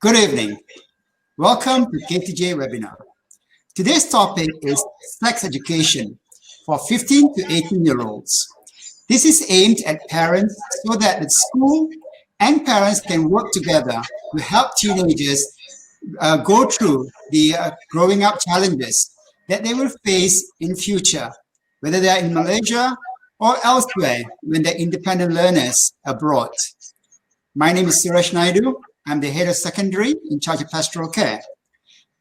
Good evening. Welcome to KTJ webinar. Today's topic is sex education for 15 to 18-year-olds. This is aimed at parents so that the school and parents can work together to help teenagers go through the growing up challenges that they will face in future, whether they are in Malaysia or elsewhere when they're independent learners abroad. My name is Suresh Naidu. I'm the head of secondary in charge of pastoral care.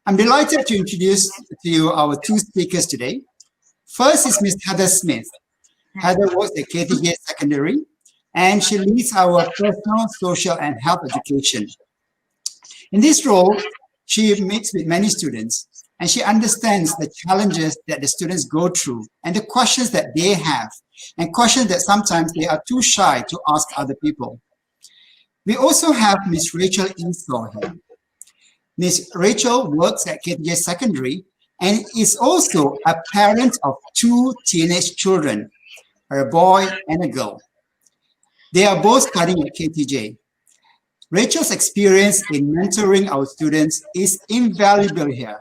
I'm delighted to introduce to you our two speakers today. First is Ms. Heather Smith. Heather works at KTJ Secondary, and she leads our personal, social, and health education. In this role, she meets with many students, and she understands the challenges that the students go through and the questions that they have, and questions that sometimes they are too shy to ask other people. We also have Ms. Rachel Esau here. Ms. Rachel works at KTJ Secondary and is also a parent of two teenage children, a boy and a girl. They are both studying at KTJ. Rachel's experience in mentoring our students is invaluable here,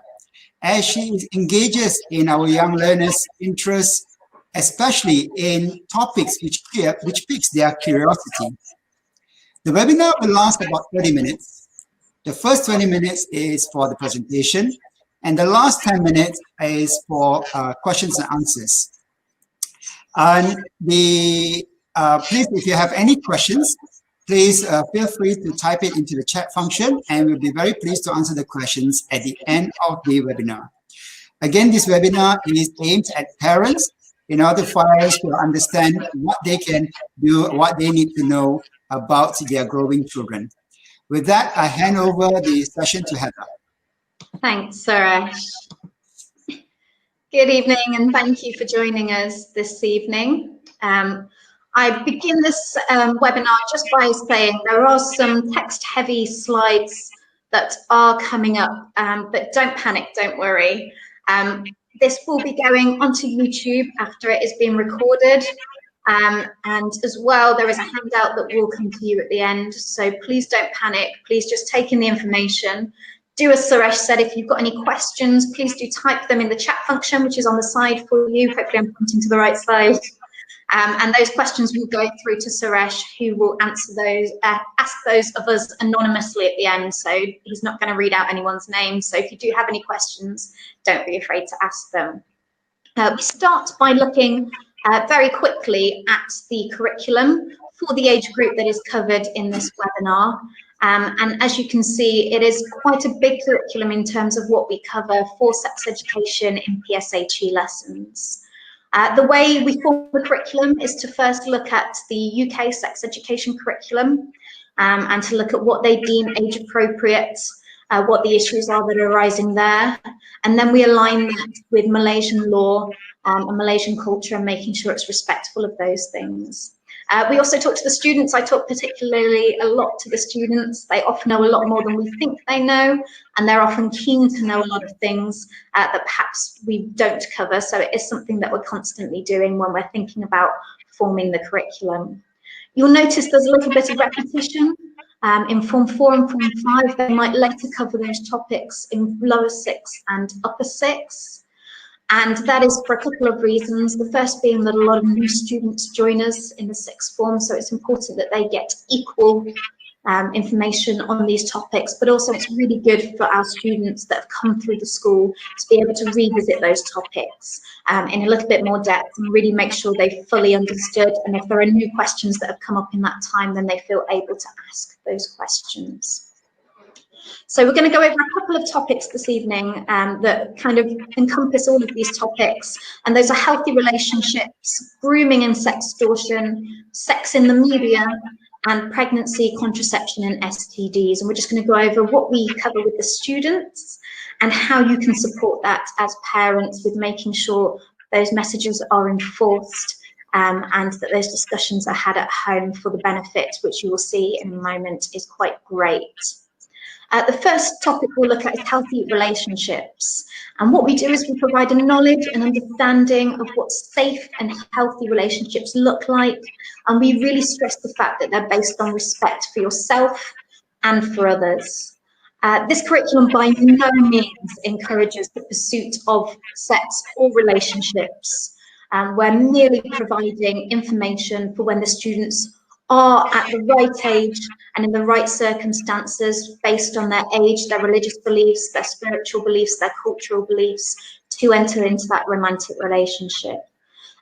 as she engages in our young learners' interests, especially in topics which piques their curiosity. The webinar will last about 30 minutes. The first 20 minutes is for the presentation, and the last 10 minutes is for questions and answers. And please, if you have any questions, please feel free to type it into the chat function, and we'll be very pleased to answer the questions at the end of the webinar. Again, this webinar is aimed at parents in order for us to understand what they can do, what they need to know about their growing children. With that, I hand over the session to Heather. Thanks, Suresh. Good evening, and thank you for joining us this evening. I begin this webinar just by saying there are some text-heavy slides that are coming up, but don't panic, don't worry. This will be going onto YouTube after it is being recorded. And as well, there is a handout that will come to you at the end. So please don't panic. Please just take in the information. Do as Suresh said, if you've got any questions, please do type them in the chat function, which is on the side for you. Hopefully I'm pointing to the right side. And those questions will go through to Suresh, who will answer those, ask those of us anonymously at the end. So he's not going to read out anyone's name. So if you do have any questions, don't be afraid to ask them. We start by looking very quickly at the curriculum for the age group that is covered in this webinar. And as you can see, it is quite a big curriculum in terms of what we cover for sex education in PSHE lessons. The way we form the curriculum is to first look at the UK sex education curriculum and to look at what they deem age appropriate, what the issues are that are arising there. And then we align that with Malaysian law and Malaysian culture and making sure it's respectful of those things. We also talk to the students. I talk particularly a lot to the students. They often know a lot more than we think they know, and they're often keen to know a lot of things that perhaps we don't cover. So it is something that we're constantly doing when we're thinking about forming the curriculum. You'll notice there's a little bit of repetition. In Form 4 and Form 5, they might later cover those topics in lower 6 and upper 6. And that is for a couple of reasons. The first being that a lot of new students join us in the 6th form, so it's important that they get equal information on these topics, but also it's really good for our students that have come through the school to be able to revisit those topics in a little bit more depth and really make sure they've fully understood. And if there are new questions that have come up in that time, then they feel able to ask those questions. So we're going to go over a couple of topics this evening that kind of encompass all of these topics, and those are healthy relationships, grooming and sextortion, sex in the media, and pregnancy, contraception, and STDs. And we're just going to go over what we cover with the students and how you can support that as parents with making sure those messages are enforced and that those discussions are had at home for the benefit, which you will see in a moment is quite great. The first topic we'll look at is healthy relationships. And what we do is we provide a knowledge and understanding of what safe and healthy relationships look like. And we really stress the fact that they're based on respect for yourself and for others. This curriculum by no means encourages the pursuit of sex or relationships. We're merely providing information for when the students are at the right age and in the right circumstances based on their age, their religious beliefs, their spiritual beliefs, their cultural beliefs, to enter into that romantic relationship.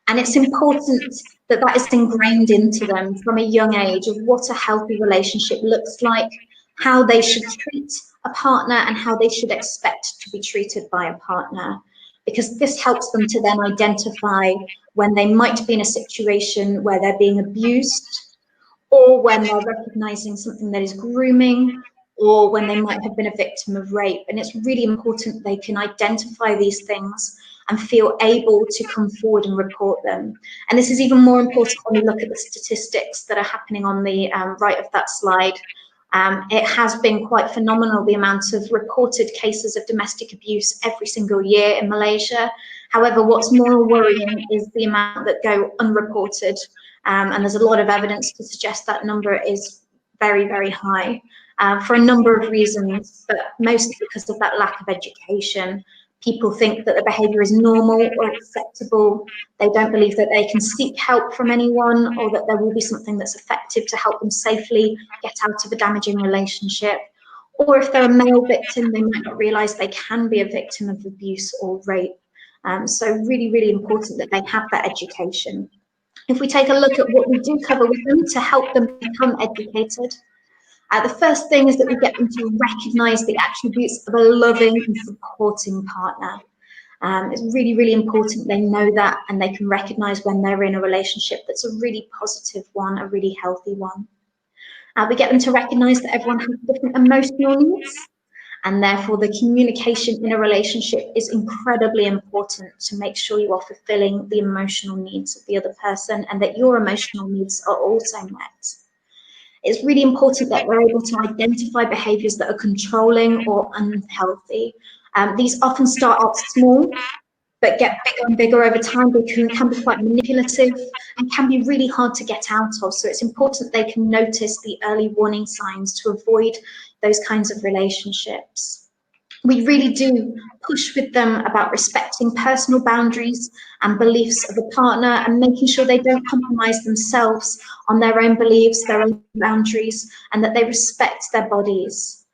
And it's important that that is ingrained into them from a young age of what a healthy relationship looks like, how they should treat a partner and how they should expect to be treated by a partner. Because this helps them to then identify when they might be in a situation where they're being abused, or when they're recognizing something that is grooming, or when they might have been a victim of rape. And it's really important they can identify these things and feel able to come forward and report them. And this is even more important when we look at the statistics that are happening on the right of that slide. It has been quite phenomenal, the amount of reported cases of domestic abuse every single year in Malaysia. However, what's more worrying is the amount that go unreported. And there's a lot of evidence to suggest that number is very, very high for a number of reasons, but mostly because of that lack of education. People think that the behaviour is normal or acceptable. They don't believe that they can seek help from anyone, or that there will be something that's effective to help them safely get out of a damaging relationship. Or if they're a male victim, they might not realise they can be a victim of abuse or rape. So really, really important that they have that education. If we take a look at what we do cover with them to help them become educated, the first thing is that we get them to recognise the attributes of a loving and supporting partner. It's really, really important they know that and they can recognise when they're in a relationship that's a really positive one, a really healthy one. We get them to recognise that everyone has different emotional needs, and therefore the communication in a relationship is incredibly important to make sure you are fulfilling the emotional needs of the other person and that your emotional needs are also met. It's really important that we're able to identify behaviours that are controlling or unhealthy. These often start off small, but get bigger and bigger over time. They can be quite manipulative and can be really hard to get out of. So it's important they can notice the early warning signs to avoid those kinds of relationships. We really do push with them about respecting personal boundaries and beliefs of a partner and making sure they don't compromise themselves on their own beliefs, their own boundaries, and that they respect their bodies.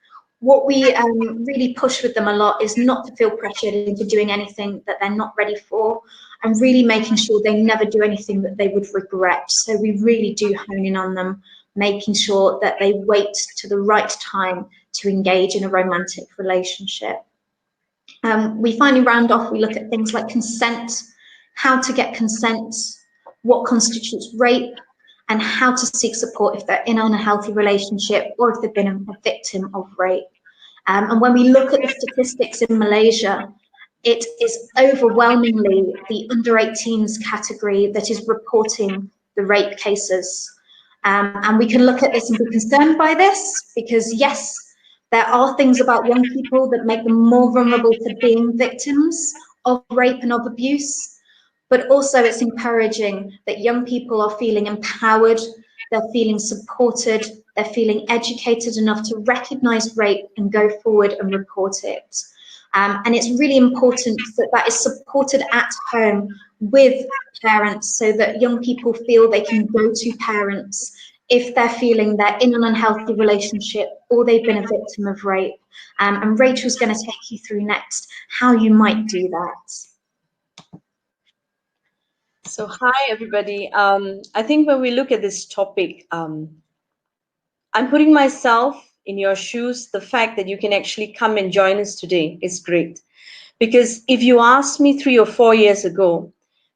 What we really push with them a lot is not to feel pressured into doing anything that they're not ready for, and really making sure they never do anything that they would regret. So we really do hone in on them, making sure that they wait to the right time to engage in a romantic relationship. We finally round off, we look at things like consent, how to get consent, what constitutes rape, and how to seek support if they're in an unhealthy relationship or if they've been a victim of rape. And when we look at the statistics in Malaysia, it is overwhelmingly the under 18s category that is reporting the rape cases. And we can look at this and be concerned by this because, yes, there are things about young people that make them more vulnerable to being victims of rape and of abuse. But also it's encouraging that young people are feeling empowered, they're feeling supported, they're feeling educated enough to recognise rape and go forward and report it. And it's really important that that is supported at home with parents so that young people feel they can go to parents if they're feeling they're in an unhealthy relationship or they've been a victim of rape. And Rachel's going to take you through next how you might do that. So hi everybody. I think when we look at this topic, I'm putting myself in your shoes. The fact that you can actually come and join us today is great. Because if you asked me 3 or 4 years ago,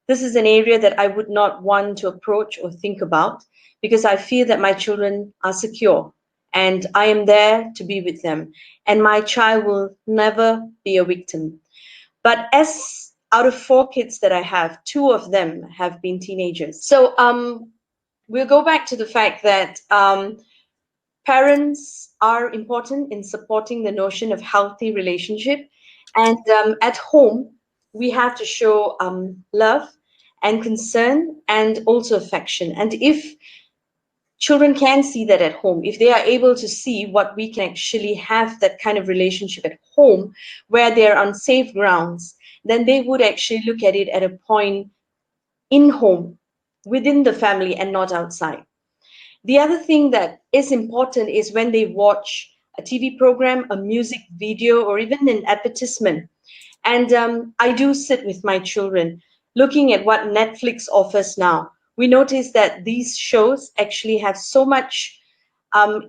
this is an area that I would not want to approach or think about because I feel that my children are secure and I am there to be with them. And my child will never be a victim. But as out of 4 kids that I have, 2 of them have been teenagers. So we'll go back to the fact that parents are important in supporting the notion of healthy relationship. And at home, we have to show love and concern and also affection. And if children can see that at home. If they are able to see what we can actually have that kind of relationship at home where they're on safe grounds, then they would actually look at it at a point in home, within the family and not outside. The other thing that is important is when they watch a TV program, a music video, or even an advertisement. And I do sit with my children looking at what Netflix offers now. We notice that these shows actually have so much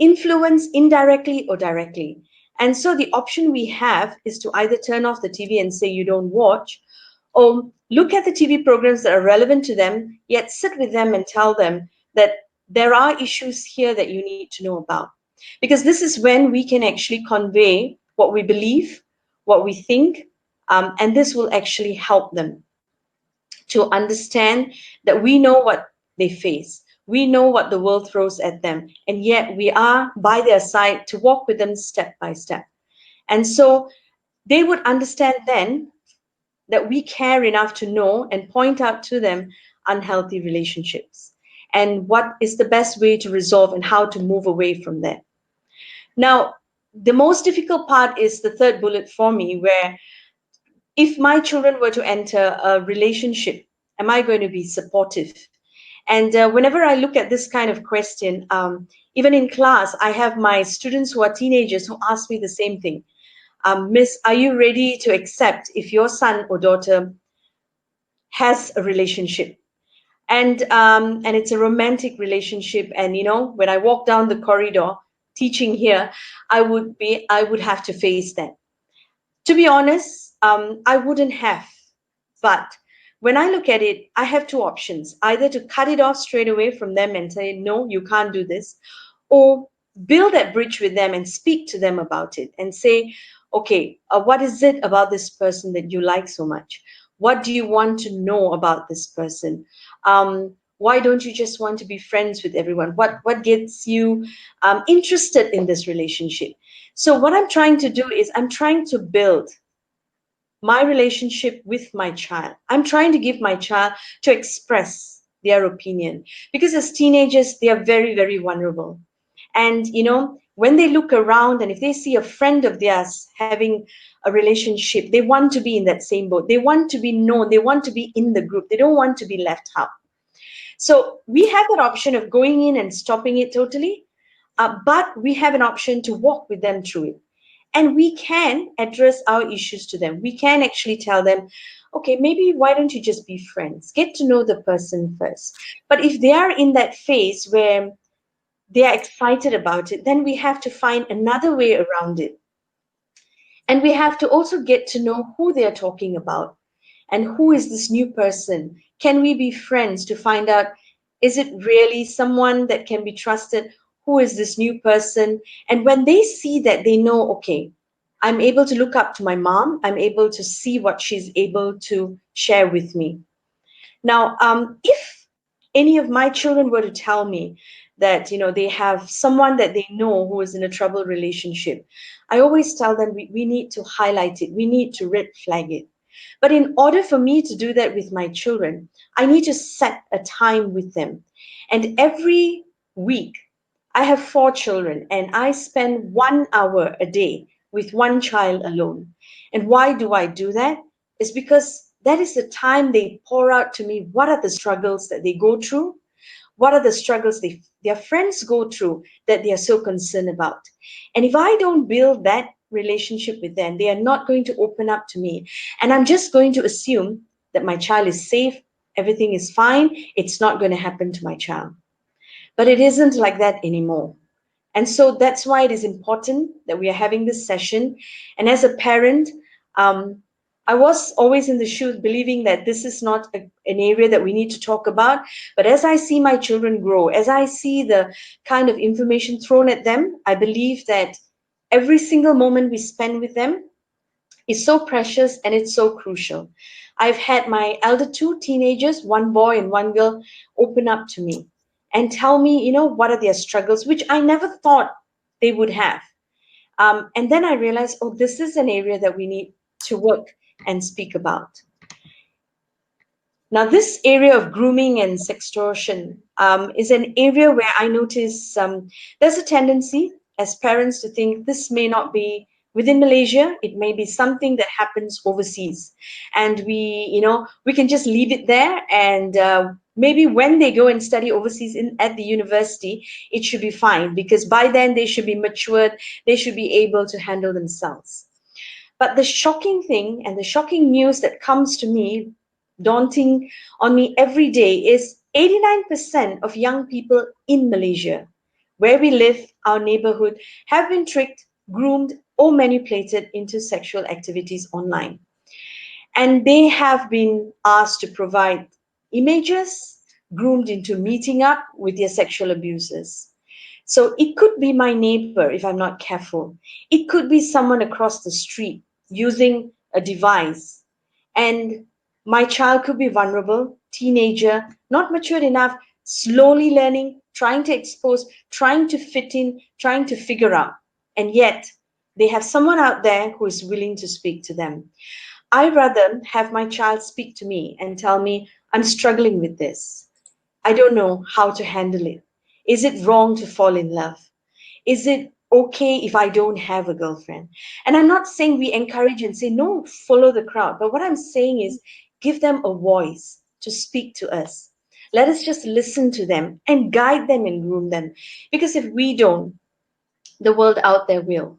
influence indirectly or directly. And so the option we have is to either turn off the TV and say you don't watch, or look at the TV programs that are relevant to them, yet sit with them and tell them that there are issues here that you need to know about. Because this is when we can actually convey what we believe, what we think, and this will actually help them to understand that we know what they face. We know what the world throws at them, and yet we are by their side to walk with them step by step. And so they would understand then that we care enough to know and point out to them unhealthy relationships and what is the best way to resolve and how to move away from there. Now, the most difficult part is the third bullet for me, where if my children were to enter a relationship, am I going to be supportive? And whenever I look at this kind of question, even in class, I have my students who are teenagers who ask me the same thing. Miss, are you ready to accept if your son or daughter has a relationship? And it's a romantic relationship. And when I walk down the corridor teaching here, I would have to face that. To be honest, I wouldn't have. But when I look at it, I have two options: either to cut it off straight away from them and say, no, you can't do this, or build that bridge with them and speak to them about it and say, okay, what is it about this person that you like so much? What do you want to know about this person? Why don't you just want to be friends with everyone? What gets you interested in this relationship? So what I'm trying to do is I'm trying to build my relationship with my child. I'm trying to give my child to express their opinion, because as teenagers, they are very, very vulnerable. And, when they look around and if they see a friend of theirs having a relationship, they want to be in that same boat. They want to be known. They want to be in the group. They don't want to be left out. So we have that option of going in and stopping it totally, but we have an option to walk with them through it. And we can address our issues to them. We can actually tell them, okay, maybe why don't you just be friends? Get to know the person first. But if they are in that phase where they are excited about it, then we have to find another way around it. And we have to also get to know who they are talking about and who is this new person. Can we be friends to find out, is it really someone that can be trusted? Who is this new person? And when they see that, they know, okay, I'm able to look up to my mom. I'm able to see what she's able to share with me. Now, if any of my children were to tell me that they have someone that they know who is in a troubled relationship, I always tell them we need to highlight it. We need to red flag it. But in order for me to do that with my children, I need to set a time with them. And every week, I have 4 children, and I spend 1 hour a day with one child alone. And why do I do that? It's because that is the time they pour out to me what are the struggles that they go through, what are the struggles their friends go through that they are so concerned about. And if I don't build that relationship with them, they are not going to open up to me. And I'm just going to assume that my child is safe, everything is fine, it's not going to happen to my child. But it isn't like that anymore. And so that's why it is important that we are having this session. And as a parent, I was always in the shoes believing that this is not an area that we need to talk about. But as I see my children grow, as I see the kind of information thrown at them, I believe that every single moment we spend with them is so precious and it's so crucial. I've had my elder 2 teenagers, one boy and one girl, open up to me and tell me, what are their struggles, which I never thought they would have. And then I realized, oh, this is an area that we need to work and speak about. Now, this area of grooming and sextortion is an area where I notice there's a tendency as parents to think this may not be within Malaysia. It may be something that happens overseas, and we can just leave it there. And maybe when they go and study overseas at the university, it should be fine because by then they should be matured. They should be able to handle themselves. But the shocking thing and the shocking news that comes to me, daunting on me every day, is 89% of young people in Malaysia, where we live, our neighborhood, have been tricked, groomed, or manipulated into sexual activities online. And they have been asked to provide images, groomed into meeting up with their sexual abusers. So it could be my neighbor if I'm not careful. It could be someone across the street using a device. And my child could be vulnerable, teenager, not matured enough, slowly learning, trying to expose, trying to fit in, trying to figure out. And yet they have someone out there who is willing to speak to them. I rather have my child speak to me and tell me, I'm struggling with this. I don't know how to handle it. Is it wrong to fall in love? Is it okay if I don't have a girlfriend? And I'm not saying we encourage and say, no, follow the crowd. But what I'm saying is give them a voice to speak to us. Let us just listen to them and guide them and groom them. Because if we don't, the world out there will.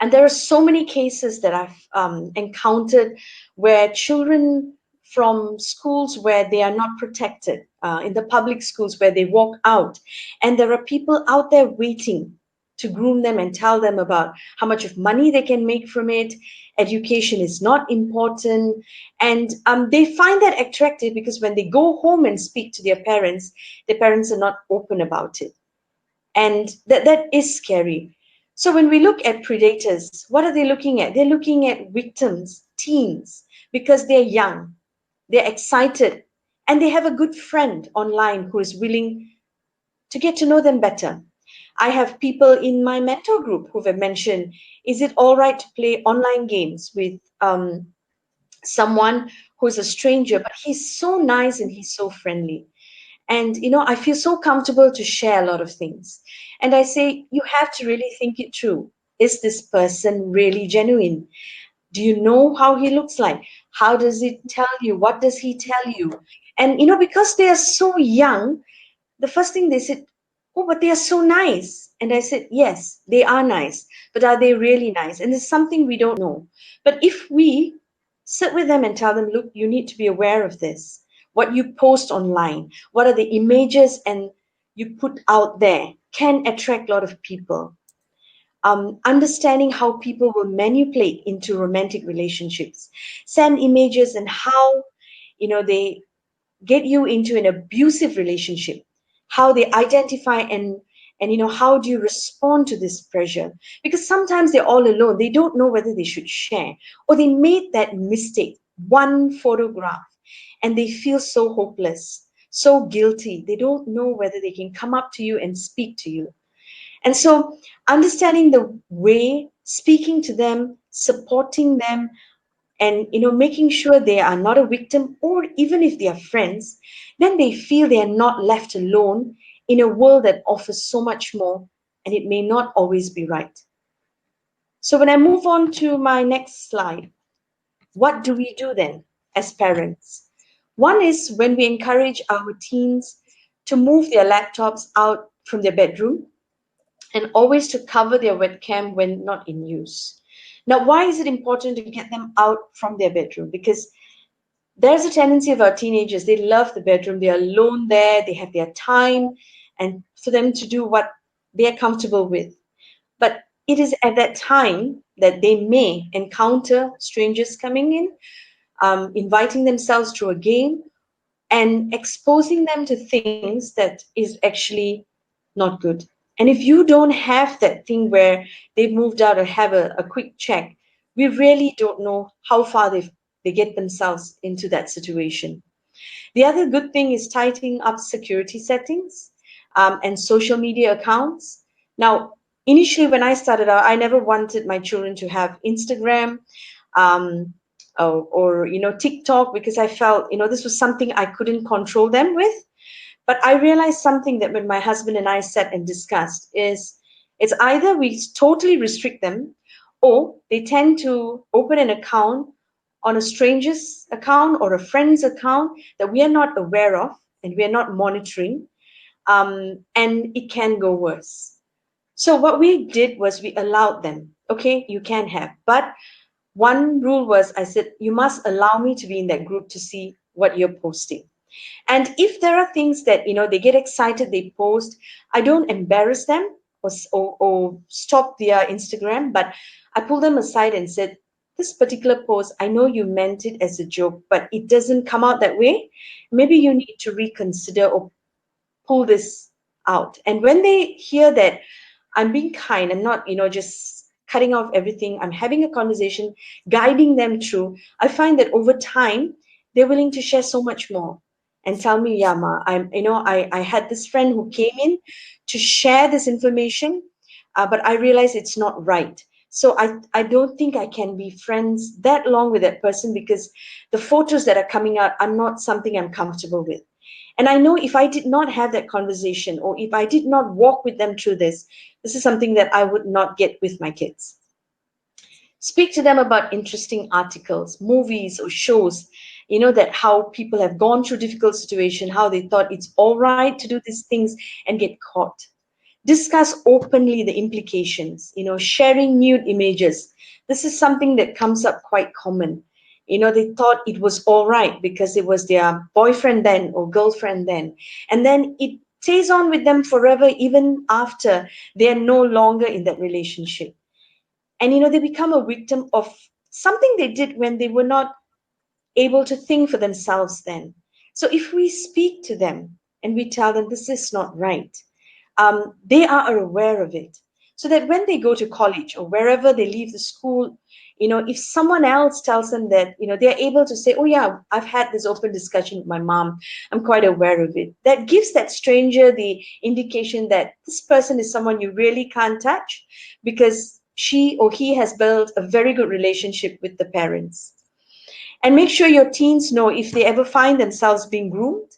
And there are so many cases that I've encountered where children from schools where they are not protected, in the public schools where they walk out, and there are people out there waiting to groom them and tell them about how much of money they can make from it. Education is not important. And they find that attractive because when they go home and speak to their parents are not open about it. And that is scary. So when we look at predators, what are they looking at? They're looking at victims, teens, because they're young, they're excited, and they have a good friend online who is willing to get to know them better. I have people in my mentor group who have mentioned, is it all right to play online games with someone who's a stranger, but he's so nice and he's so friendly? And I feel so comfortable to share a lot of things. And I say, you have to really think it through. Is this person really genuine? Do you know how he looks like? How does he tell you? What does he tell you? And because they are so young, the first thing they said, oh, but they are so nice. And I said, yes, they are nice, but are they really nice? And it's something we don't know. But if we sit with them and tell them, look, you need to be aware of this. What you post online, what are the images and you put out there can attract a lot of people. Understanding how people will manipulate into romantic relationships, send images and how they get you into an abusive relationship, how they identify and how do you respond to this pressure? Because sometimes they're all alone, they don't know whether they should share, or they made that mistake, one photograph, and they feel so hopeless, so guilty, they don't know whether they can come up to you and speak to you. And so understanding the way, speaking to them, supporting them, and making sure they are not a victim, or even if they are friends, then they feel they are not left alone in a world that offers so much more, and it may not always be right. So when I move on to my next slide, what do we do then as parents? One is when we encourage our teens to move their laptops out from their bedroom and always to cover their webcam when not in use. Now, why is it important to get them out from their bedroom? Because there's a tendency of our teenagers, they love the bedroom, they are alone there, they have their time, and for them to do what they're comfortable with. But it is at that time that they may encounter strangers coming in, inviting themselves to a game, and exposing them to things that is actually not good. And if you don't have that thing where they've moved out or have a quick check, we really don't know how far they get themselves into that situation. The other good thing is tightening up security settings and social media accounts. Now, initially when I started out, I never wanted my children to have Instagram. Um, or TikTok, because I felt this was something I couldn't control them with. But I realized something that when my husband and I sat and discussed is it's either we totally restrict them, or they tend to open an account on a stranger's account or a friend's account that we are not aware of and we are not monitoring, and it can go worse. So what we did was we allowed them. Okay, you can have, but one rule was I said you must allow me to be in that group to see what you're posting. And if there are things that they get excited, they post, I don't embarrass them or stop their Instagram, but I pull them aside and said, this particular post, I know you meant it as a joke, but it doesn't come out that way. Maybe you need to reconsider or pull this out. And when they hear that I'm being kind, I'm not, just cutting off everything, I'm having a conversation, guiding them through, I find that over time, they're willing to share so much more and tell me, yeah, Ma, I had this friend who came in to share this information, but I realized it's not right. So I don't think I can be friends that long with that person because the photos that are coming out are not something I'm comfortable with. And I know if I did not have that conversation or if I did not walk with them through this is something that I would not get with my kids. Speak to them about interesting articles, movies or shows, that how people have gone through difficult situation, how they thought it's all right to do these things and get caught. Discuss openly the implications, sharing nude images. This is something that comes up quite common. They thought it was all right because it was their boyfriend then or girlfriend then. And then it stays on with them forever, even after they are no longer in that relationship. And, they become a victim of something they did when they were not able to think for themselves then. So if we speak to them and we tell them this is not right, they are aware of it. So that when they go to college or wherever they leave the school, if someone else tells them that, they're able to say, oh yeah, I've had this open discussion with my mom. I'm quite aware of it. That gives that stranger the indication that this person is someone you really can't touch because she or he has built a very good relationship with the parents. And make sure your teens know if they ever find themselves being groomed,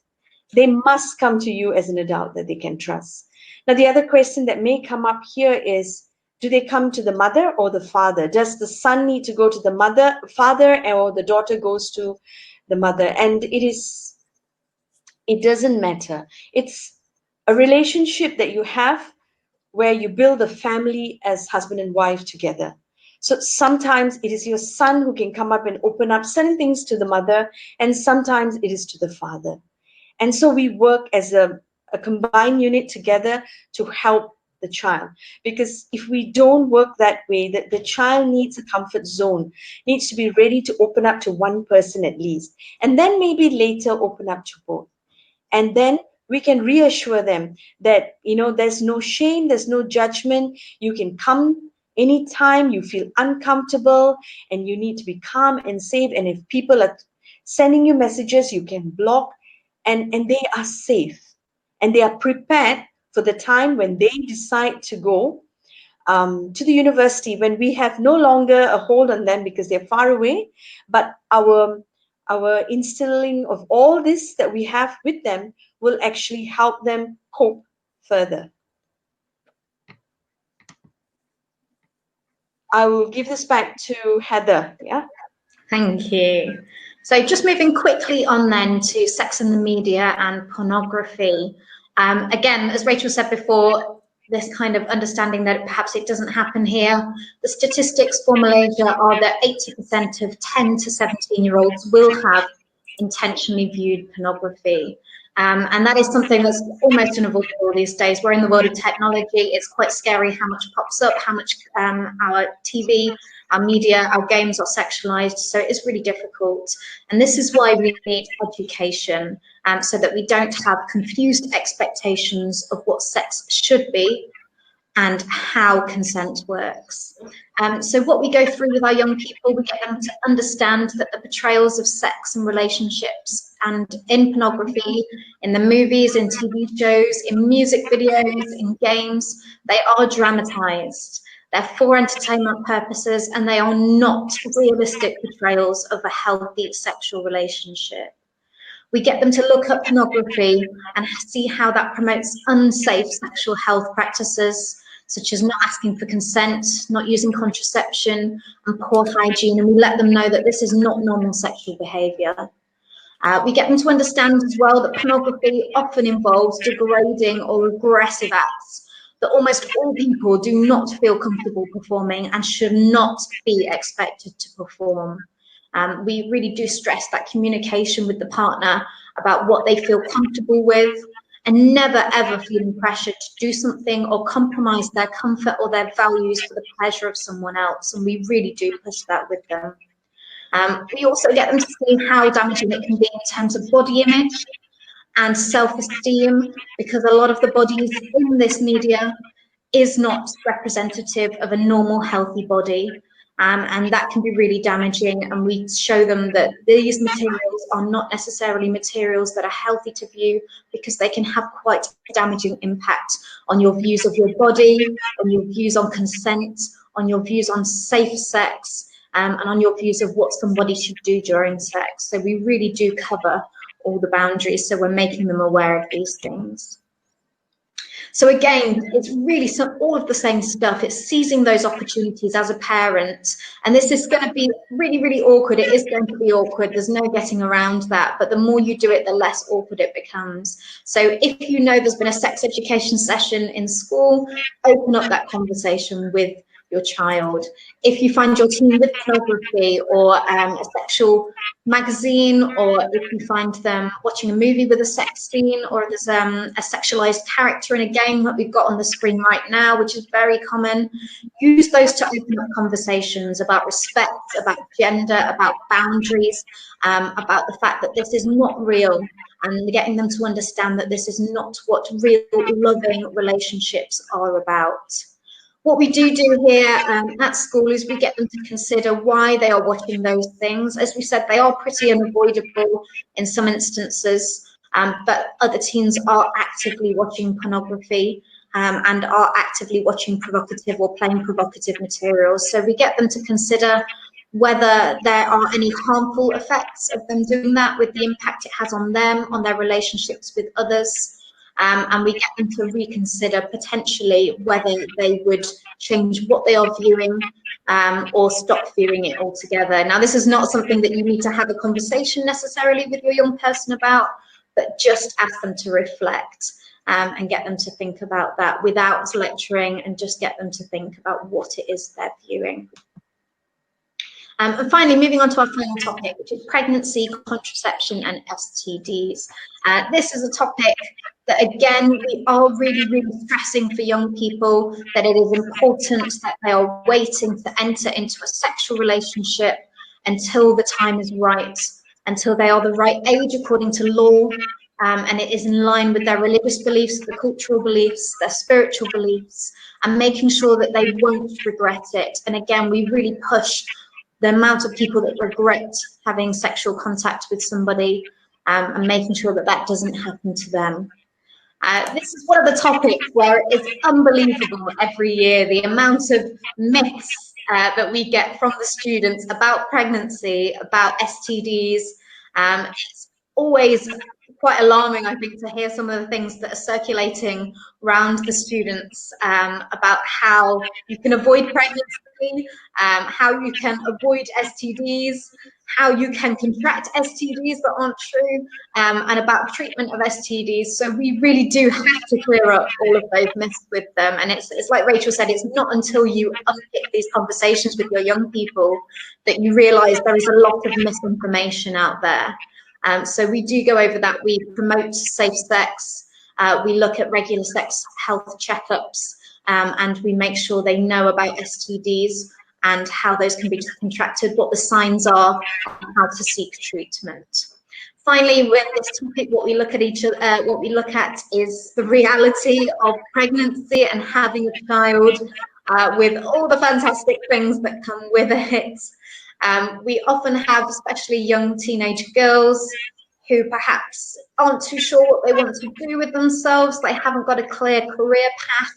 they must come to you as an adult that they can trust. Now, the other question that may come up here is, do they come to the mother or the father? Does the son need to go to the father, or the daughter goes to the mother? And it doesn't matter. It's a relationship that you have where you build a family as husband and wife together. So sometimes it is your son who can come up and open up certain things to the mother, and sometimes it is to the father. And so we work as a combined unit together to help the child. Because if we don't work that way, that the child needs a comfort zone, needs to be ready to open up to one person at least, and then maybe later open up to both. And then we can reassure them that there's no shame, there's no judgment. You can come anytime you feel uncomfortable, and you need to be calm and safe. And if people are sending you messages, you can block, and they are safe and they are prepared for the time when they decide to go to the university, when we have no longer a hold on them because they're far away, but our instilling of all this that we have with them will actually help them cope further. I will give this back to Heather. Yeah. Thank you. So just moving quickly on then to sex in the media and pornography. Again, as Rachel said before, this kind of understanding that perhaps it doesn't happen here. The statistics for Malaysia are that 80% of 10 to 17-year-olds will have intentionally viewed pornography. And that is something that's almost unavoidable these days. We're in the world of technology. It's quite scary how much pops up, how much our TV, our media, our games are sexualized. So it's really difficult. And this is why we need education, so that we don't have confused expectations of what sex should be and how consent works. So what we go through with our young people, we get them to understand that the portrayals of sex and relationships and in pornography, in the movies, in TV shows, in music videos, in games, they are dramatized. They're for entertainment purposes, and they are not realistic portrayals of a healthy sexual relationship. We get them to look up pornography and see how that promotes unsafe sexual health practices, such as not asking for consent, not using contraception, and poor hygiene. And we let them know that this is not normal sexual behaviour. We get them to understand as well that pornography often involves degrading or aggressive acts that almost all people do not feel comfortable performing and should not be expected to perform. We really do stress that communication with the partner about what they feel comfortable with, and never ever feeling pressured to do something or compromise their comfort or their values for the pleasure of someone else. And we really do push that with them. We also get them to see how damaging it can be in terms of body image and self-esteem, because a lot of the bodies in this media is not representative of a normal, healthy body. And that can be really damaging. And we show them that these materials are not necessarily materials that are healthy to view, because they can have quite a damaging impact on your views of your body, on your views on consent, on your views on safe sex, and on your views of what somebody should do during sex. So we really do cover all the boundaries, so we're making them aware of these things. So again, it's really all of the same stuff. It's seizing those opportunities as a parent. And this is going to be really, really awkward. It is going to be awkward. There's no getting around that. But the more you do it, the less awkward it becomes. So if you know there's been a sex education session in school, open up that conversation with your child. If you find your teen with pornography or a sexual magazine, or if you find them watching a movie with a sex scene, or there's a sexualized character in a game that we've got on the screen right now, which is very common, use those to open up conversations about respect, about gender, about boundaries, about the fact that this is not real, and getting them to understand that this is not what real loving relationships are about. What we do here at school is we get them to consider why they are watching those things. As we said, they are pretty unavoidable in some instances, but other teens are actively watching pornography and are actively watching provocative or playing provocative materials. So we get them to consider whether there are any harmful effects of them doing that, with the impact it has on them, on their relationships with others. And we get them to reconsider potentially whether they would change what they are viewing or stop viewing it altogether. Now, this is not something that you need to have a conversation necessarily with your young person about, but just ask them to reflect and get them to think about that without lecturing, and just get them to think about what it is they're viewing. And finally, moving on to our final topic, which is pregnancy, contraception, and STDs. This is a topic that, again, we are really, really stressing for young people, that it is important that they are waiting to enter into a sexual relationship until the time is right, until they are the right age according to law, and it is in line with their religious beliefs, their cultural beliefs, their spiritual beliefs, and making sure that they won't regret it. And again, we really push the amount of people that regret having sexual contact with somebody, and making sure that that doesn't happen to them. This is one of the topics where it's unbelievable every year, the amount of myths that we get from the students about pregnancy, about STDs. It's always quite alarming, I think, to hear some of the things that are circulating around the students about how you can avoid pregnancy, how you can avoid STDs, how you can contract STDs that aren't true, and about treatment of STDs. So we really do have to clear up all of those myths with them. And it's like Rachel said, it's not until you unpick these conversations with your young people that you realise there is a lot of misinformation out there. So we do go over that. We promote safe sex. We look at regular sex health checkups, and we make sure they know about STDs and how those can be contracted, what the signs are, and how to seek treatment. Finally, with this topic, what we look at is the reality of pregnancy and having a child, with all the fantastic things that come with it. We often have, especially young teenage girls, who perhaps aren't too sure what they want to do with themselves. They haven't got a clear career path.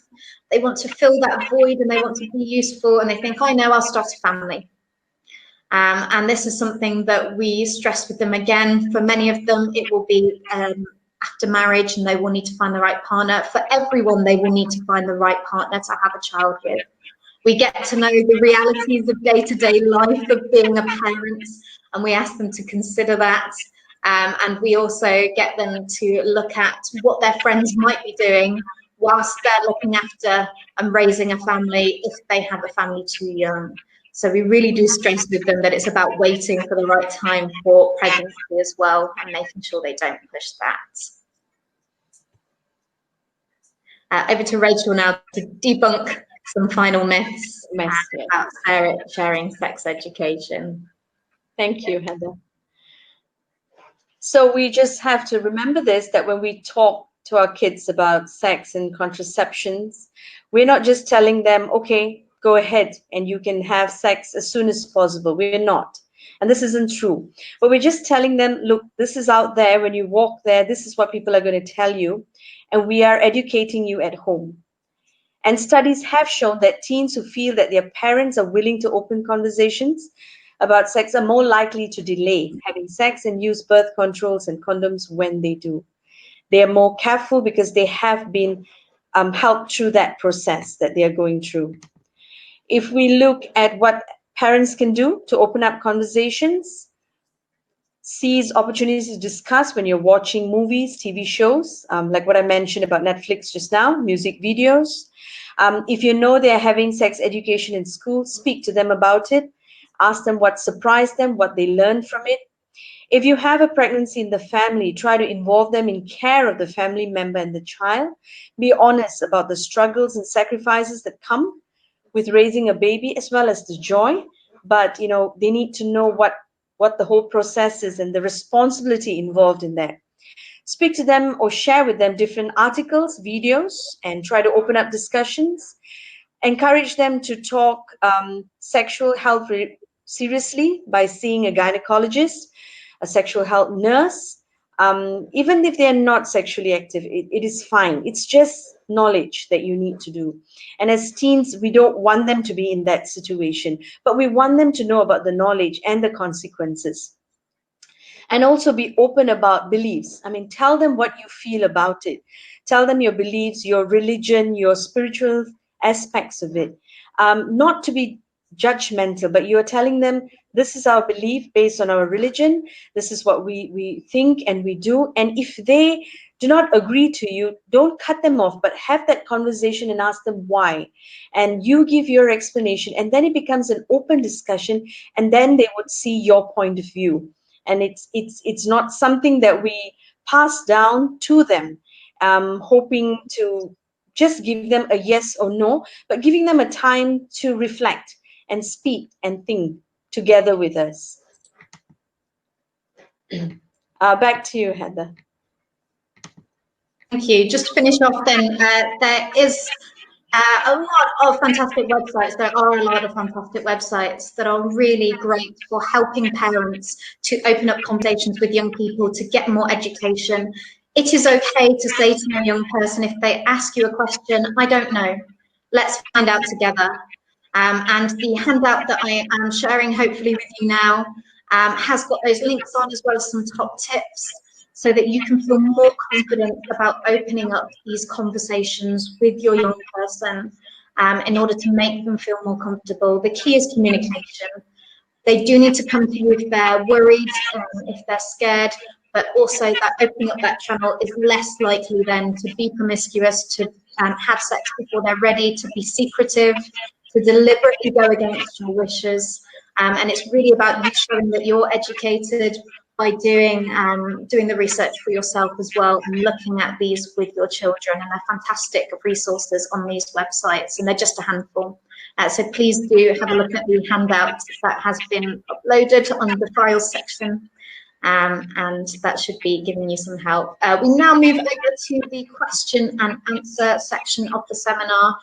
They want to fill that void and they want to be useful, and they think, I know, I'll start a family. And this is something that we stress with them again. For many of them, it will be after marriage, and they will need to find the right partner. For everyone, they will need to find the right partner to have a child with. We get to know the realities of day-to-day life of being a parent, and we ask them to consider that. And we also get them to look at what their friends might be doing whilst they're looking after and raising a family if they have a family too young. So we really do stress with them that it's about waiting for the right time for pregnancy as well, and making sure they don't push that. Over to Rachel now to debunk some final myths about sharing sex education. Thank you, Heather. So we just have to remember this, that when we talk to our kids about sex and contraceptions, we're not just telling them, okay, go ahead and you can have sex as soon as possible. We're not. And this isn't true. But we're just telling them, look, this is out there. When you walk there, this is what people are going to tell you. And we are educating you at home. And studies have shown that teens who feel that their parents are willing to open conversations about sex are more likely to delay having sex and use birth controls and condoms when they do. They are more careful because they have been helped through that process that they are going through. If we look at what parents can do to open up conversations, seize opportunities to discuss when you're watching movies, TV shows, like what I mentioned about Netflix just now, music videos. If you know they're having sex education in school, speak to them about it. Ask them what surprised them, what they learned from it. If you have a pregnancy in the family, try to involve them in care of the family member and the child. Be honest about the struggles and sacrifices that come with raising a baby, as well as the joy. But they need to know what the whole process is and the responsibility involved in that. Speak to them or share with them different articles, videos, and try to open up discussions. Encourage them to talk sexual health seriously by seeing a gynecologist, a sexual health nurse. Even if they're not sexually active, it is fine. It's just knowledge that you need to do. And as teens, we don't want them to be in that situation, but we want them to know about the knowledge and the consequences. And also be open about beliefs. I mean, tell them what you feel about it. Tell them your beliefs, your religion, your spiritual aspects of it. Not to be judgmental, but you're telling them, this is our belief based on our religion. This is what we think and we do. And if they do not agree to you, don't cut them off, but have that conversation and ask them why. And you give your explanation, and then it becomes an open discussion, and then they would see your point of view. And it's not something that we pass down to them, hoping to just give them a yes or no, but giving them a time to reflect and speak and think together with us. Back to you, Heather. Thank you. Just to finish off then, there is a lot of fantastic websites. There are a lot of fantastic websites that are really great for helping parents to open up conversations with young people to get more education. It is okay to say to a young person, if they ask you a question, I don't know, let's find out together. And the handout that I am sharing, hopefully with you now, has got those links on, as well as some top tips, so that you can feel more confident about opening up these conversations with your young person, in order to make them feel more comfortable. The key is communication. They do need to come to you if they're worried, if they're scared, but also that opening up that channel is less likely then to be promiscuous, to have sex before they're ready, to be secretive, to deliberately go against your wishes. And it's really about you showing that you're educated by doing the research for yourself as well, and looking at these with your children. And they're fantastic resources on these websites, and they're just a handful. So please do have a look at the handout that has been uploaded on the files section, and that should be giving you some help. We now move over to the question and answer section of the seminar,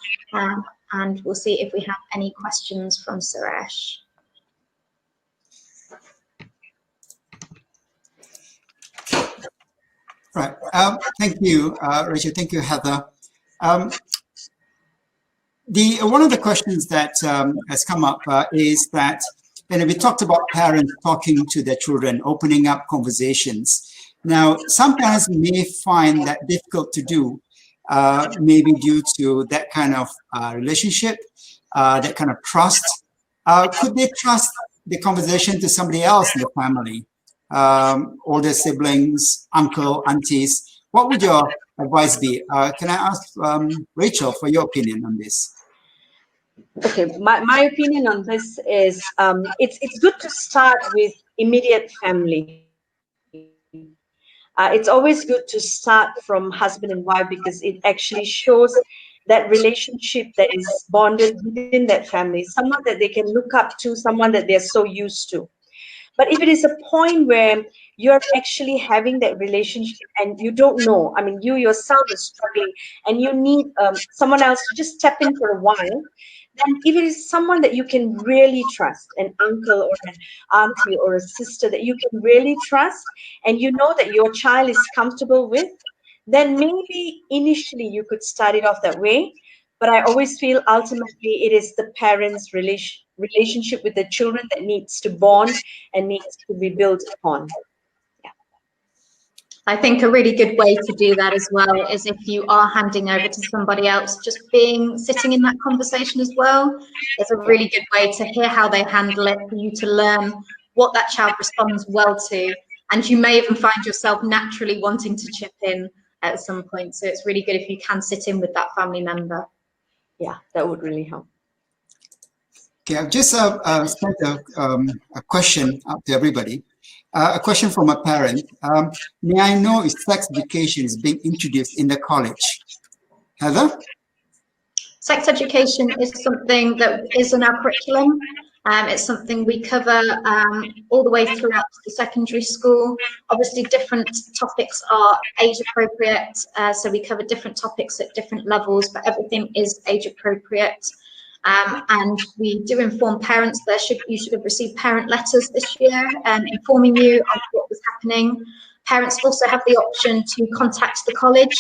and we'll see if we have any questions from Suresh. Right. Thank you, Rachel. Thank you, Heather. Um, one of the questions that has come up is that, and we talked about parents talking to their children, opening up conversations. Now, some parents may find that difficult to do, maybe due to that kind of relationship, that kind of trust. Could they trust the conversation to somebody else in the family, older siblings, uncle, aunties? What would your advice be? Can I ask Rachel for your opinion on this? Okay, my opinion on this is it's good to start with immediate family. It's always good to start from husband and wife because it actually shows that relationship that is bonded within that family, someone that they can look up to, someone that they're so used to. But if it is a point where you're actually having that relationship and you don't know, I mean, you yourself is struggling and you need someone else to just step in for a while, then if it is someone that you can really trust, an uncle or an auntie or a sister that you can really trust, and you know that your child is comfortable with, then maybe initially you could start it off that way. But I always feel ultimately it is the parents' relationship with the children that needs to bond and needs to be built upon. Yeah. I think a really good way to do that as well is if you are handing over to somebody else, just sitting in that conversation as well is a really good way to hear how they handle it, for you to learn what that child responds well to. And you may even find yourself naturally wanting to chip in at some point. So it's really good if you can sit in with that family member. Yeah, that would really help. Okay, I've just sent a question out to everybody. A question from a parent. May I know if sex education is being introduced in the college? Heather? Sex education is something that is in our curriculum. It's something we cover all the way throughout the secondary school. Obviously, different topics are age appropriate, so we cover different topics at different levels, but everything is age appropriate. And we do inform parents. You should have received parent letters this year informing you of what was happening. Parents also have the option to contact the college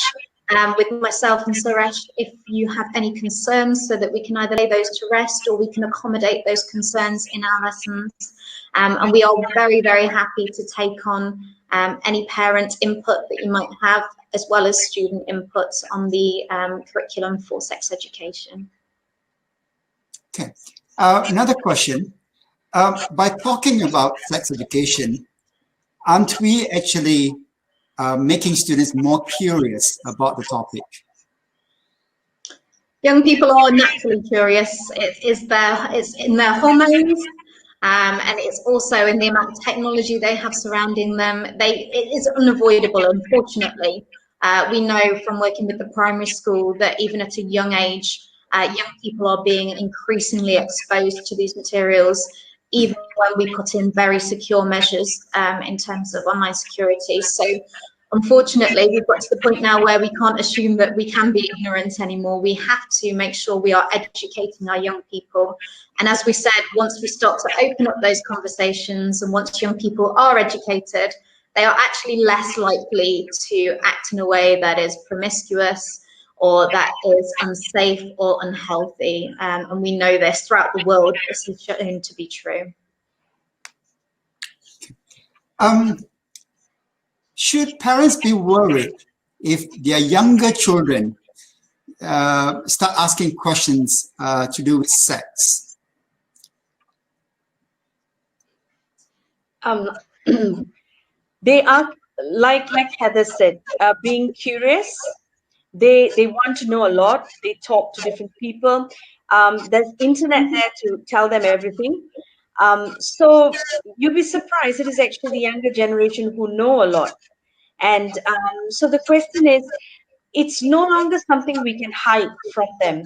with myself and Suresh if you have any concerns, so that we can either lay those to rest or we can accommodate those concerns in our lessons. And we are very, very happy to take on any parent input that you might have, as well as student input on the curriculum for sex education. Okay. Another question. By talking about sex education, aren't we actually making students more curious about the topic? Young people are naturally curious. It's in their hormones, and it's also in the amount of technology they have surrounding them. It is unavoidable, unfortunately. We know from working with the primary school that even at a young age, young people are being increasingly exposed to these materials, even when we put in very secure measures in terms of online security. So unfortunately, we've got to the point now where we can't assume that we can be ignorant anymore. We have to make sure we are educating our young people. And as we said, once we start to open up those conversations and once young people are educated, they are actually less likely to act in a way that is promiscuous or that is unsafe or unhealthy. And we know this throughout the world. This is shown to be true. Should parents be worried if their younger children start asking questions to do with sex? They are like Heather said, being curious. They want to know a lot. They talk to different people. There's internet there to tell them everything. So you'll be surprised. It is actually the younger generation who know a lot. And so the question is, it's no longer something we can hide from them.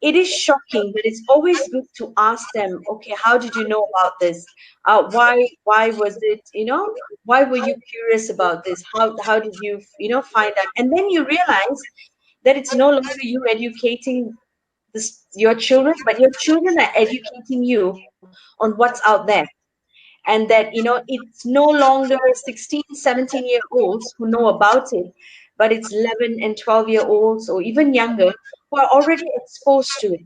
It is shocking, but it's always good to ask them, okay, how did you know about this? Why was it, why were you curious about this? How did you, find out? And then you realize that it's no longer you educating your children, but your children are educating you on what's out there. and that, it's no longer 16, 17-year-olds who know about it, but it's 11 and 12-year-olds or even younger who are already exposed to it.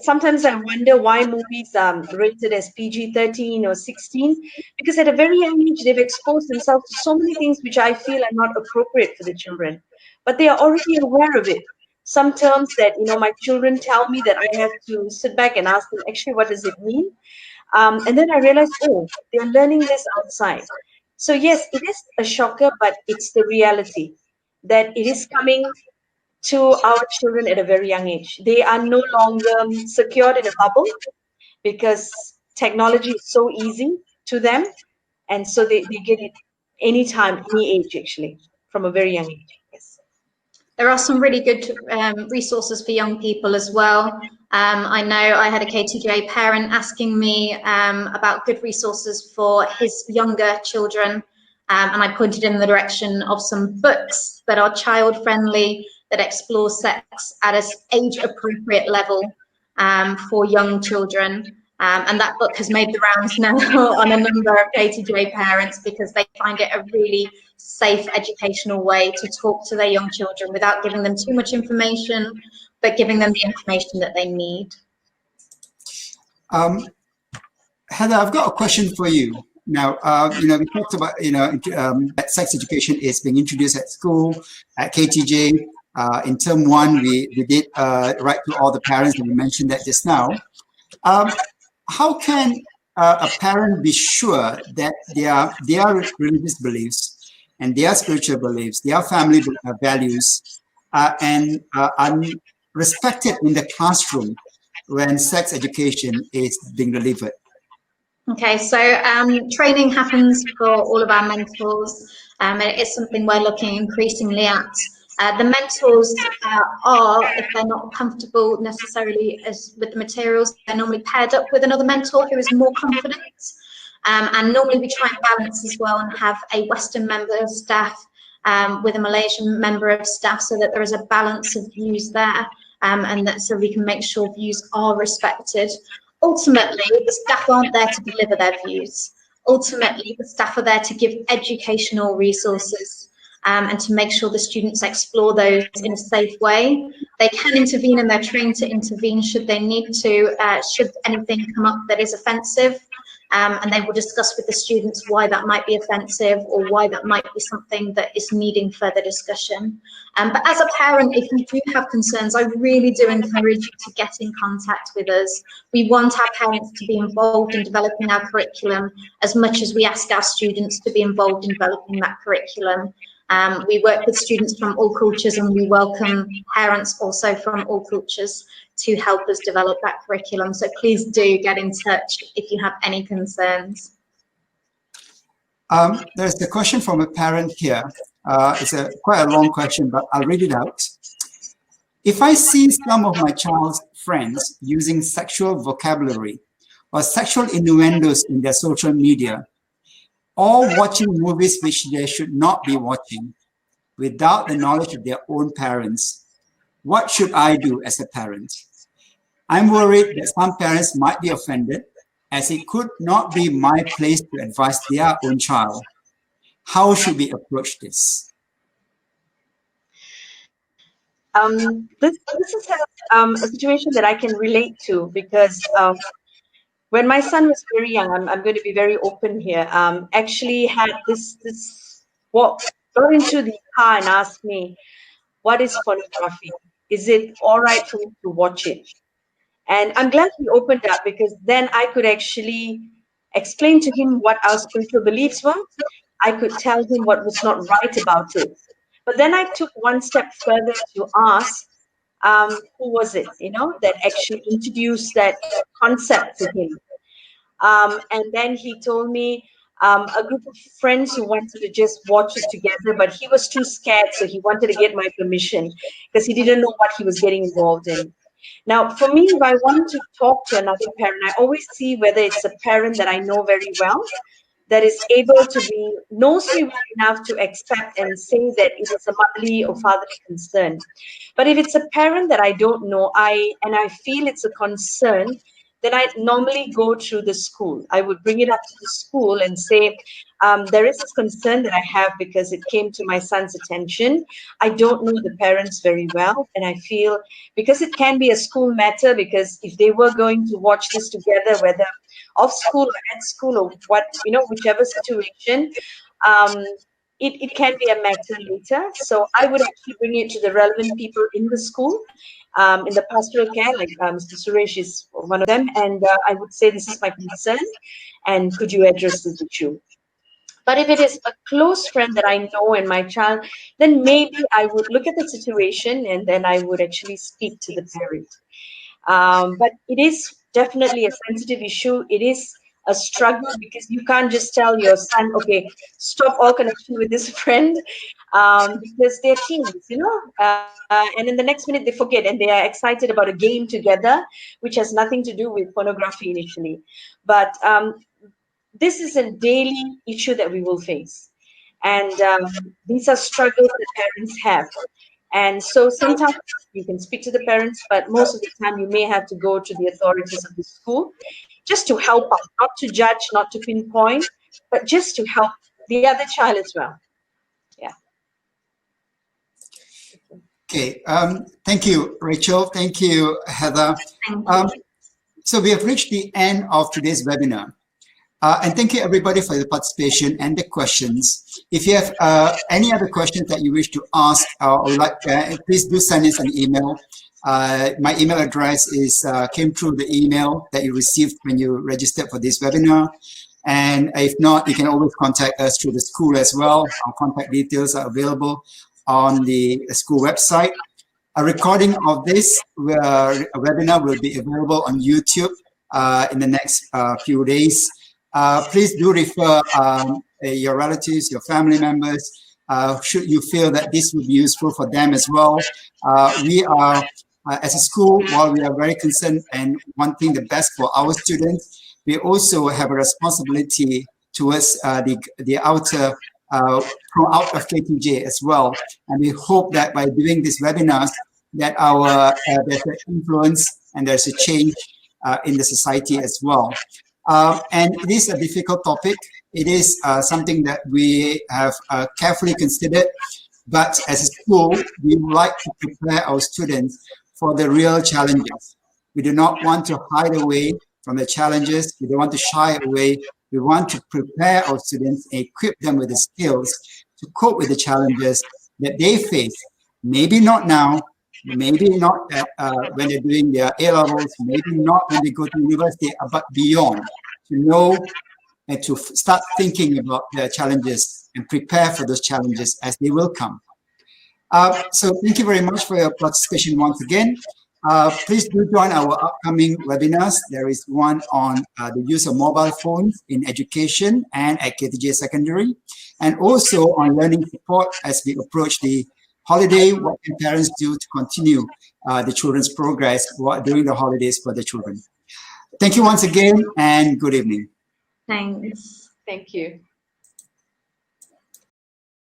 Sometimes I wonder why movies are rated as PG-13 or 16, because at a very young age they've exposed themselves to so many things which I feel are not appropriate for the children, but they are already aware of it. Some terms that my children tell me that I have to sit back and ask them, actually, what does it mean? And then I realized, oh, they're learning this outside. So yes, it is a shocker, but it's the reality that it is coming to our children at a very young age. They are no longer secured in a bubble because technology is so easy to them. And so they get it anytime, any age, actually, from a very young age. Yes. There are some really good resources for young people as well. I know I had a KTJ parent asking me about good resources for his younger children, and I pointed in the direction of some books that are child-friendly, that explore sex at an age-appropriate level for young children. And that book has made the rounds now on a number of KTJ parents because they find it a really safe educational way to talk to their young children without giving them too much information, but giving them the information that they need. Heather, I've got a question for you. Now, we talked about, that sex education is being introduced at school, at KTJ. In term one, we did write to all the parents, and we mentioned that just now. How can a parent be sure that their religious beliefs and their spiritual beliefs, their family values, are respected in the classroom when sex education is being delivered? Okay, so training happens for all of our mentors, and it is something we're looking increasingly at. The mentors are, if they're not comfortable necessarily with the materials, they're normally paired up with another mentor who is more confident. And normally we try and balance as well and have a Western member of staff with a Malaysian member of staff so that there is a balance of views there, and that so we can make sure views are respected. Ultimately, the staff aren't there to deliver their views. Ultimately, the staff are there to give educational resources and to make sure the students explore those in a safe way. They can intervene and they're trained to intervene should they need to, should anything come up that is offensive. And they will discuss with the students why that might be offensive or why that might be something that is needing further discussion. But as a parent, if you do have concerns, I really do encourage you to get in contact with us. We want our parents to be involved in developing our curriculum as much as we ask our students to be involved in developing that curriculum. We work with students from all cultures and we welcome parents also from all cultures to help us develop that curriculum. So please do get in touch if you have any concerns. There's a question from a parent here. It's quite a long question, but I'll read it out. If I see some of my child's friends using sexual vocabulary or sexual innuendos in their social media, or watching movies which they should not be watching without the knowledge of their own parents, what should I do as a parent? I'm worried that some parents might be offended, as it could not be my place to advise their own child. How should we approach this? This is a situation that I can relate to because when my son was very young, I'm going to be very open here. Actually, had got into the car and asked me, "What is pornography? Is it all right for me to watch it?" And I'm glad he opened up because then I could actually explain to him what our spiritual beliefs were. I could tell him what was not right about it. But then I took one step further to ask, who was it, that actually introduced that concept to him. And then he told me a group of friends who wanted to just watch it together, but he was too scared, so he wanted to get my permission because he didn't know what he was getting involved in. Now, for me, if I want to talk to another parent, I always see whether it's a parent that I know very well, that is able to knows me well enough to accept and say that it is a motherly or fatherly concern. But if it's a parent that I don't know, I feel it's a concern, then I normally go through the school. I would bring it up to the school and say, there is this concern that I have because it came to my son's attention. I don't know the parents very well, and I feel because it can be a school matter, because if they were going to watch this together, whether off school or at school or what, whichever situation, um, it can be a matter later. So I would actually bring it to the relevant people in the school, in the pastoral care, like Mr. Suresh is one of them, and I would say, this is my concern, and could you address this issue? But if it is a close friend that I know and my child, then maybe I would look at the situation and then I would actually speak to the parent. But it is definitely a sensitive issue. It is a struggle because you can't just tell your son, okay, stop all connection with this friend, because they're teens. And in the next minute they forget and they are excited about a game together, which has nothing to do with pornography initially. But this is a daily issue that we will face. And these are struggles that parents have. And so sometimes you can speak to the parents, but most of the time you may have to go to the authorities of the school just to help out, not to judge, not to pinpoint, but just to help the other child as well. Yeah. Okay, thank you, Rachel. Thank you, Heather. So we have reached the end of today's webinar. And thank you everybody for the participation and the questions. If you have any other questions that you wish to ask or like, please do send us an email. My email address is came through the email that you received when you registered for this webinar. And if not, you can always contact us through the school as well. Our contact details are available on the school website. A recording of this webinar will be available on YouTube in the next few days. Please do refer your relatives, your family members, should you feel that this would be useful for them as well. We are, as a school, while we are very concerned and wanting the best for our students, we also have a responsibility towards the outer out of KTJ as well. And we hope that by doing these webinars, that our there's an influence and there's a change in the society as well. And it is a difficult topic. It is something that we have carefully considered, but as a school, we would like to prepare our students for the real challenges. We do not want to hide away from the challenges. We don't want to shy away. We want to prepare our students and equip them with the skills to cope with the challenges that they face. Maybe not now, maybe not when they're doing their A-levels, maybe not when they go to university, but beyond, to know and to start thinking about their challenges and prepare for those challenges as they will come. So thank you very much for your participation once again. Please do join our upcoming webinars. There is one on the use of mobile phones in education and at KTJ Secondary, and also on learning support as we approach the holiday. What can parents do to continue the children's progress during the holidays for the children? Thank you once again, and good evening. Thanks. Thank you.